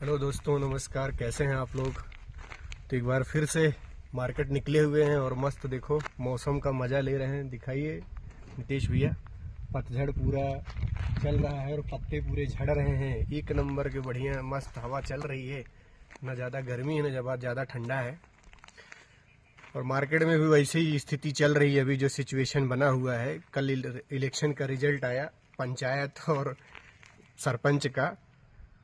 Hello दोस्तों, नमस्कार। कैसे हैं आप लोग। तो एक बार फिर से मार्केट निकले हुए हैं और मस्त देखो मौसम का मज़ा ले रहे हैं। दिखाइए नितेश भैया, पतझड़ पूरा चल रहा है और पत्ते पूरे झड़ रहे हैं। एक नंबर के बढ़िया मस्त हवा चल रही है, ना ज़्यादा गर्मी है ना ज़्यादा ठंडा है। और मार्केट में भी वैसे ही स्थिति चल रही है। अभी जो सिचुएशन बना हुआ है, कल इलेक्शन का रिजल्ट आया पंचायत और सरपंच का,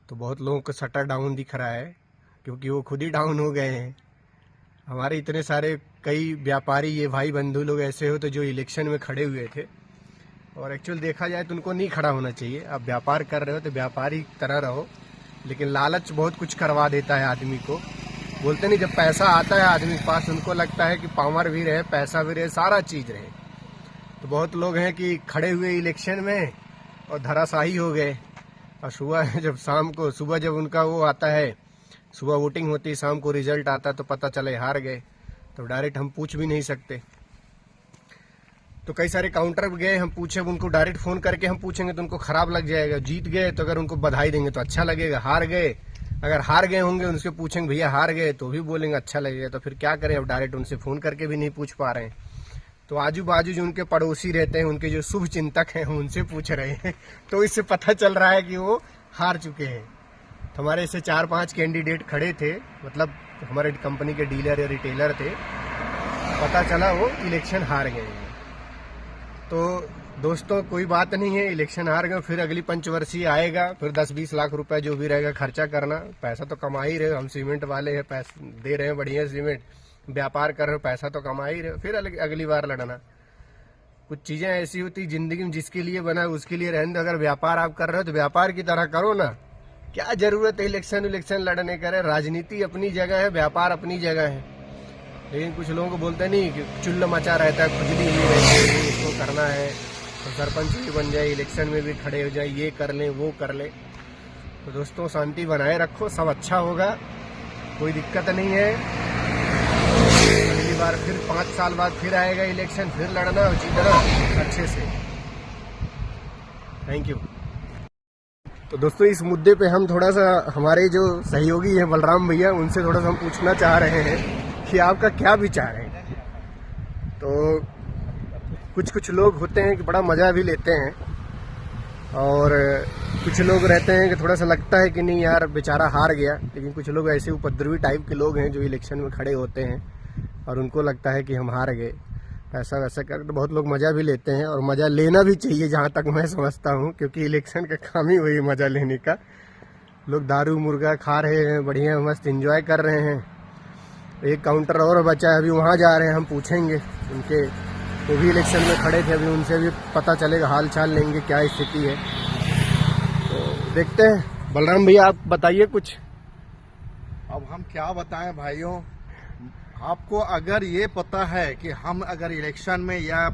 तो बहुत लोगों को शटर डाउन दिख रहा है क्योंकि वो खुद ही डाउन हो गए हैं। हमारे इतने सारे कई व्यापारी, ये भाई बंधु लोग ऐसे हो तो जो इलेक्शन में खड़े हुए थे, और एक्चुअल देखा जाए तो उनको नहीं खड़ा होना चाहिए। आप व्यापार कर रहे हो तो व्यापारी की तरह रहो, लेकिन लालच बहुत कुछ करवा देता है आदमी को। बोलते नहीं, जब पैसा आता है आदमी के पास, उनको लगता है कि पावर भी रहे, पैसा भी रहे, सारा चीज़ रहे। तो बहुत लोग हैं कि खड़े हुए इलेक्शन में और धराशायी हो गए। और सुबह जब उनका वो आता है, सुबह वोटिंग होती है, शाम को रिजल्ट आता है, तो पता चले हार गए। तो डायरेक्ट हम पूछ भी नहीं सकते। तो कई सारे काउंटर गए, हम पूछे, उनको डायरेक्ट फ़ोन करके हम पूछेंगे तो उनको ख़राब लग जाएगा। जीत गए तो अगर उनको बधाई देंगे तो अच्छा लगेगा, हार गए, अगर हार गए होंगे उनसे पूछेंगे भैया हार गए तो भी बोलेंगे अच्छा लगेगा। तो फिर क्या करें, अब डायरेक्ट उनसे फ़ोन करके भी नहीं पूछ पा रहे हैं। तो आजू बाजू जो उनके पड़ोसी रहते हैं, उनके जो शुभ चिंतक हैं, हम उनसे पूछ रहे हैं। तो इससे पता चल रहा है कि वो हार चुके हैं। तो हमारे ऐसे 4-5 कैंडिडेट खड़े थे, मतलब हमारे कंपनी के डीलर या रिटेलर थे। पता चला वो इलेक्शन हार गए हैं। तो दोस्तों कोई बात नहीं है, इलेक्शन हार गए, फिर अगली पंचवर्षीय आएगा, फिर 10-20 लाख रुपए जो भी रहेगा खर्चा करना। पैसा तो कमा ही रहे, हम सीमेंट वाले हैं, पैसे दे रहे हैं बढ़िया सीमेंट, व्यापार कर रहे हो, पैसा तो कमा ही रहे, फिर अगली बार लड़ना। कुछ चीजें ऐसी होती जिंदगी में, जिसके लिए बना है उसके लिए रहने दो। अगर व्यापार आप कर रहे हो तो व्यापार की तरह करो ना। क्या जरूरत है इलेक्शन लड़ने करे। राजनीति अपनी जगह है, व्यापार अपनी जगह है। लेकिन कुछ लोगों को बोलते नहीं कि चुल्ल मचा रहता है, खुजली हुई रहती है, इसको करना है तो सरपंच भी बन जाए, इलेक्शन में भी खड़े हो जाए, ये कर ले वो कर ले। तो दोस्तों शांति बनाए रखो, सब अच्छा होगा, कोई दिक्कत नहीं है। अगली बार फिर 5 साल बाद फिर आएगा इलेक्शन, फिर लड़ना और जीतना अच्छे से। Thank you. तो दोस्तों इस मुद्दे पे हम थोड़ा सा, हमारे जो सहयोगी हैं बलराम भैया, उनसे थोड़ा सा हम पूछना चाह रहे हैं कि आपका क्या विचार है। तो कुछ लोग होते हैं कि बड़ा मज़ा भी लेते हैं, और कुछ लोग रहते हैं कि थोड़ा सा लगता है कि नहीं यार बेचारा हार गया। लेकिन कुछ लोग ऐसे उपद्रवी टाइप के लोग हैं जो इलेक्शन में खड़े होते हैं और उनको लगता है कि हम हार गए, ऐसा वैसा कर। तो बहुत लोग मज़ा भी लेते हैं, और मज़ा लेना भी चाहिए जहाँ तक मैं समझता हूँ, क्योंकि इलेक्शन का काम ही वही मज़ा लेने का। लोग दारू मुर्गा खा रहे हैं, बढ़िया मस्त एंजॉय कर रहे हैं। एक काउंटर और बचा है, अभी वहाँ जा रहे हैं, हम पूछेंगे उनके, वो भी इलेक्शन में खड़े थे, अभी उनसे भी पता चलेगा, हाल चाल लेंगे क्या स्थिति है। तो देखते हैं। बलराम भैया आप बताइए कुछ। अब हम क्या बताएं भाइयों, आपको अगर ये पता है कि हम अगर इलेक्शन में या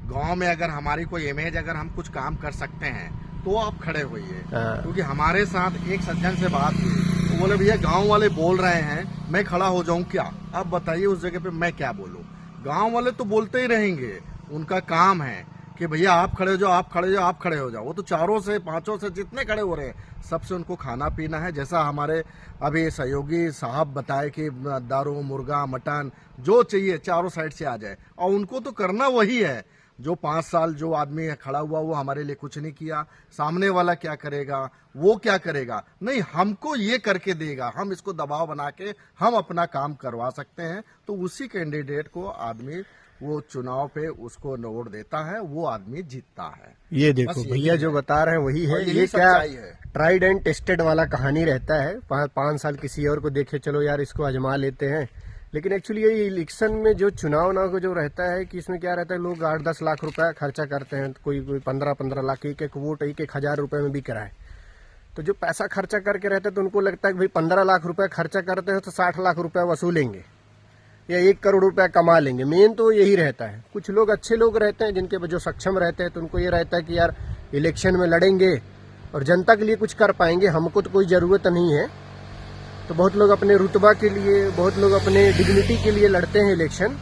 गांव में अगर हमारी कोई इमेज, अगर हम कुछ काम कर सकते हैं तो आप खड़े होइए। क्योंकि हमारे साथ एक सज्जन से बात हुई, तो बोले भैया गांव वाले बोल रहे हैं, मैं खड़ा हो जाऊं क्या? अब बताइए उस जगह पे मैं क्या बोलूं। गांव वाले तो बोलते ही रहेंगे, उनका काम है कि भैया आप खड़े हो जाओ, आप खड़े हो जाओ, आप खड़े हो जाओ। वो तो चारों से पांचों से जितने खड़े हो रहे हैं सबसे उनको खाना पीना है। जैसा हमारे अभी सहयोगी साहब बताए कि दारू मुर्गा मटन जो चाहिए चारों साइड से आ जाए, और उनको तो करना वही है। जो 5 साल जो आदमी खड़ा हुआ वो हमारे लिए कुछ नहीं किया, सामने वाला क्या करेगा, वो क्या करेगा, नहीं हमको ये करके देगा, हम इसको दबाव बना के हम अपना काम करवा सकते हैं। तो उसी कैंडिडेट को आदमी वो चुनाव पे उसको वोट देता है, वो आदमी जीतता है। ये देखो भैया जो बता रहे हैं वही है। ये क्या ट्राइड एंड टेस्टेड वाला कहानी रहता है। 5 साल किसी और को देखे, चलो यार इसको आजमा लेते हैं। लेकिन एक्चुअली ये इलेक्शन में जो चुनाव ना को जो रहता है कि इसमें क्या रहता है, लोग 8-10 लाख रुपए खर्चा करते हैं, कोई 15-15 लाख, एक वोट 1,000 रुपए में बिक रहा है। तो जो पैसा खर्चा करके रहते हैं तो उनको लगता है कि भाई 15 लाख रुपए खर्चा करते हैं तो 60 लाख रुपए वसूलेंगे या 1 करोड़ रुपया कमा लेंगे। मेन तो यही रहता है। कुछ लोग अच्छे लोग रहते हैं जिनके जो सक्षम रहते हैं, तो उनको ये रहता है कि यार इलेक्शन में लड़ेंगे और जनता के लिए कुछ कर पाएंगे, हमको तो कोई ज़रूरत नहीं है। तो बहुत लोग अपने रुतबा के लिए, बहुत लोग अपने डिग्निटी के लिए लड़ते हैं इलेक्शन।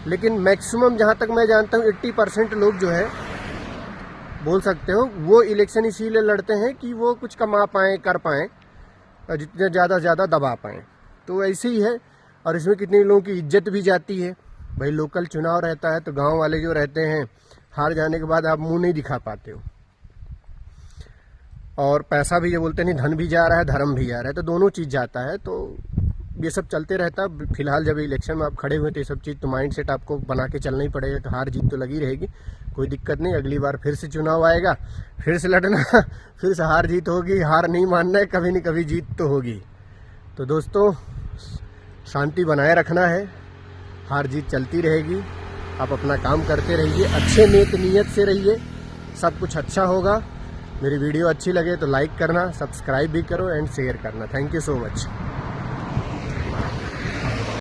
लेकिन मैक्सिमम जहाँ तक मैं जानता हूँ 80% लोग जो है, बोल सकते हो, वो इलेक्शन इसीलिए लड़ते हैं कि वो कुछ कमा पाएँ, कर पाएँ। और जितने ज़्यादा से ज़्यादा दबा पाएँ। तो ऐसे ही है। और इसमें कितने लोगों की इज्जत भी जाती है भाई। लोकल चुनाव रहता है तो गांव वाले जो रहते हैं, हार जाने के बाद आप मुंह नहीं दिखा पाते हो, और पैसा भी ये बोलते नहीं, धन भी जा रहा है धर्म भी जा रहा है, तो दोनों चीज़ जाता है। तो ये सब चलते रहता है। फिलहाल जब इलेक्शन में आप खड़े हुए तो ये सब चीज़ तो माइंड सेट आपको बना के चलना ही पड़ेगा कि हार जीत तो लगी रहेगी, कोई दिक्कत नहीं। अगली बार फिर से चुनाव आएगा, फिर से लड़ना, फिर से हार जीत होगी। हार नहीं मानना है, कभी नहीं कभी जीत तो होगी। तो दोस्तों, शांति बनाए रखना है, हार जीत चलती रहेगी। आप अपना काम करते रहिए, अच्छे नीयत से रहिए, सब कुछ अच्छा होगा। मेरी वीडियो अच्छी लगे तो लाइक करना, सब्सक्राइब भी करो एंड शेयर करना। Thank you so much.